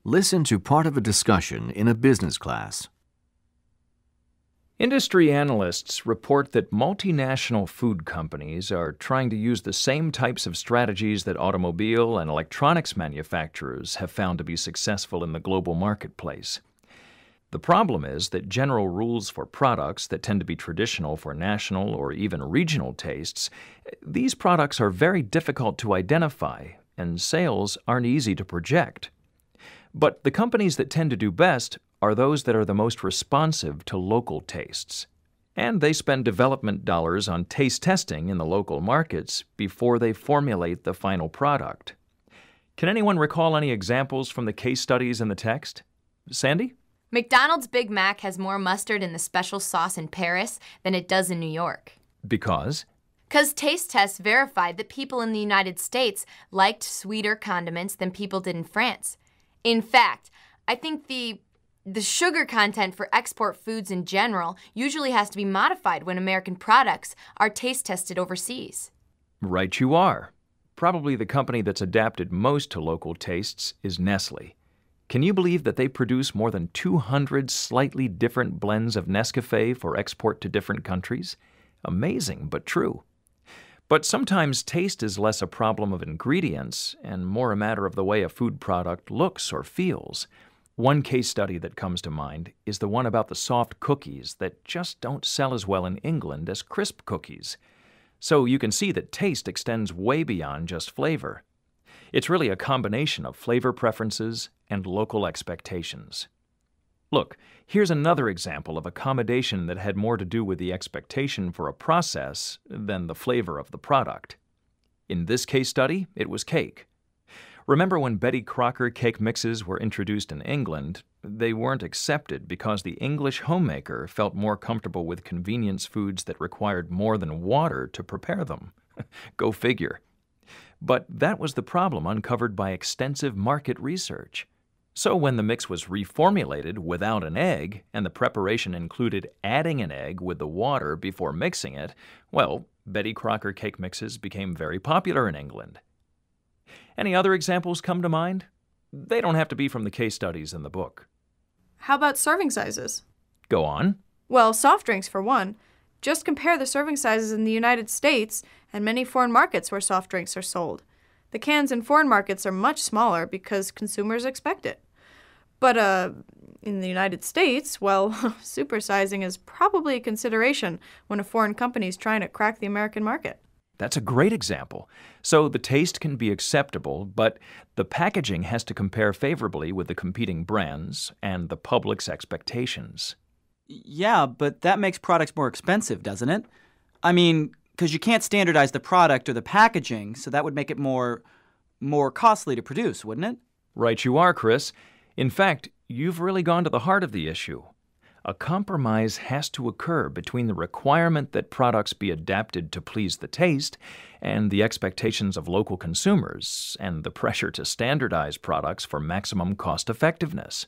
Listen to part of a discussion in a business class. Industry analysts report that multinational food companies are trying to use the same types of strategies that automobile and electronics manufacturers have found to be successful in the global marketplace. The problem is that general rules for products that tend to be traditional for national or even regional tastes, these products are very difficult to identify, and sales aren't easy to project. But the companies that tend to do best are those that are the most responsive to local tastes. And they spend development dollars on taste testing in the local markets before they formulate the final product. Can anyone recall any examples from the case studies in the text? Sandy? McDonald's Big Mac has more mustard in the special sauce in Paris than it does in New York. Because? Because taste tests verified that people in the United States liked sweeter condiments than people did in France. In fact, I think the sugar content for export foods in general usually has to be modified when American products are taste tested overseas. Right you are. Probably the company that's adapted most to local tastes is Nestle. Can you believe that they produce more than 200 slightly different blends of Nescafé for export to different countries? Amazing, but true. But sometimes taste is less a problem of ingredients and more a matter of the way a food product looks or feels. One case study that comes to mind is the one about the soft cookies that just don't sell as well in England as crisp cookies. So you can see that taste extends way beyond just flavor. It's really a combination of flavor preferences and local expectations. Look, here's another example of accommodation that had more to do with the expectation for a process than the flavor of the product. In this case study, it was cake. Remember when Betty Crocker cake mixes were introduced in England? They weren't accepted because the English homemaker felt more comfortable with convenience foods that required more than water to prepare them. Go figure. But that was the problem uncovered by extensive market research. So when the mix was reformulated without an egg, and the preparation included adding an egg with the water before mixing it, well, Betty Crocker cake mixes became very popular in England. Any other examples come to mind? They don't have to be from the case studies in the book. How about serving sizes? Go on. Well, soft drinks for one. Just compare the serving sizes in the United States and many foreign markets where soft drinks are sold. The cans in foreign markets are much smaller because consumers expect it. But in the United States, well, supersizing is probably a consideration when a foreign company is trying to crack the American market. That's a great example. So the taste can be acceptable, but the packaging has to compare favorably with the competing brands and the public's expectations. Yeah, but that makes products more expensive, doesn't it? I mean, because you can't standardize the product or the packaging, so that would make it more costly to produce, wouldn't it? Right you are, Chris. In fact, you've really gone to the heart of the issue. A compromise has to occur between the requirement that products be adapted to please the taste and the expectations of local consumers and the pressure to standardize products for maximum cost effectiveness.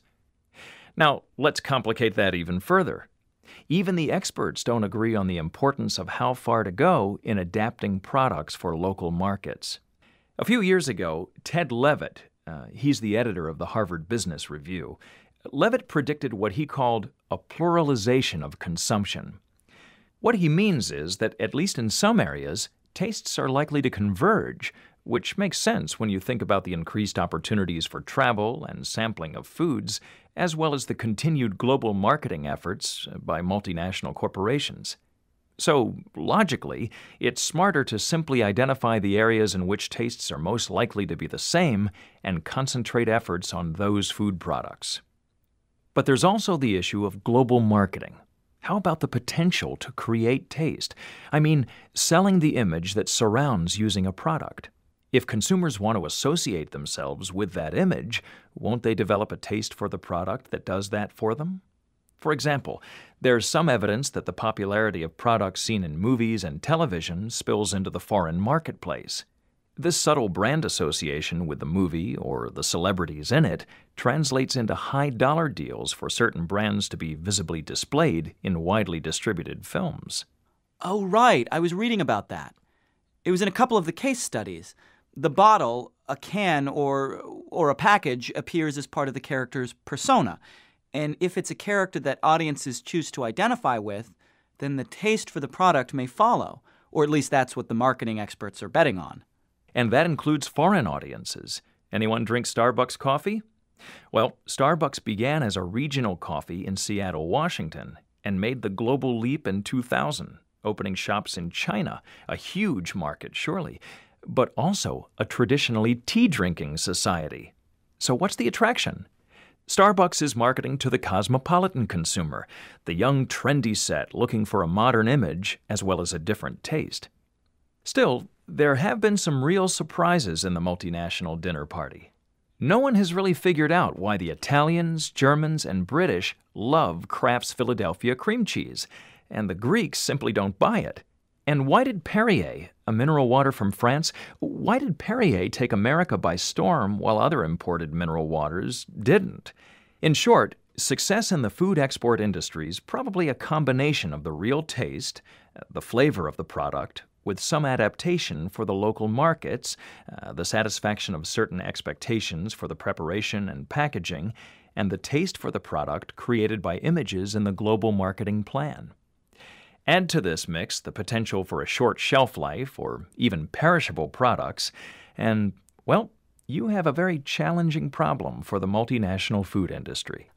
Now, let's complicate that even further. Even the experts don't agree on the importance of how far to go in adapting products for local markets. A few years ago, Ted Levitt, he's the editor of the Harvard Business Review, Levitt predicted what he called a pluralization of consumption. What he means is that, at least in some areas, tastes are likely to converge, which makes sense when you think about the increased opportunities for travel and sampling of foods, as well as the continued global marketing efforts by multinational corporations. So, logically, it's smarter to simply identify the areas in which tastes are most likely to be the same and concentrate efforts on those food products. But there's also the issue of global marketing. How about the potential to create taste? I mean, selling the image that surrounds using a product. If consumers want to associate themselves with that image, won't they develop a taste for the product that does that for them? For example, there's some evidence that the popularity of products seen in movies and television spills into the foreign marketplace. This subtle brand association with the movie or the celebrities in it translates into high-dollar deals for certain brands to be visibly displayed in widely distributed films. Oh, right. I was reading about that. It was in a couple of the case studies. the bottle, a can, or a package appears as part of the character's persona. And if it's a character that audiences choose to identify with, then the taste for the product may follow, or at least that's what the marketing experts are betting on. And that includes foreign audiences. Anyone drink Starbucks coffee? Well, Starbucks began as a regional coffee in Seattle, Washington, and made the global leap in 2000, opening shops in China, a huge market, surely, but also a traditionally tea-drinking society. So what's the attraction? Starbucks is marketing to the cosmopolitan consumer, the young trendy set looking for a modern image as well as a different taste. Still, there have been some real surprises in the multinational dinner party. No one has really figured out why the Italians, Germans, and British love Kraft's Philadelphia cream cheese, and the Greeks simply don't buy it. And why did Perrier, a mineral water from France, why did Perrier take America by storm while other imported mineral waters didn't? In short, success in the food export industry is probably a combination of the real taste, the flavor of the product, with some adaptation for the local markets, the satisfaction of certain expectations for the preparation and packaging, and the taste for the product created by images in the global marketing plan. Add to this mix the potential for a short shelf life or even perishable products, and, well, you have a very challenging problem for the multinational food industry.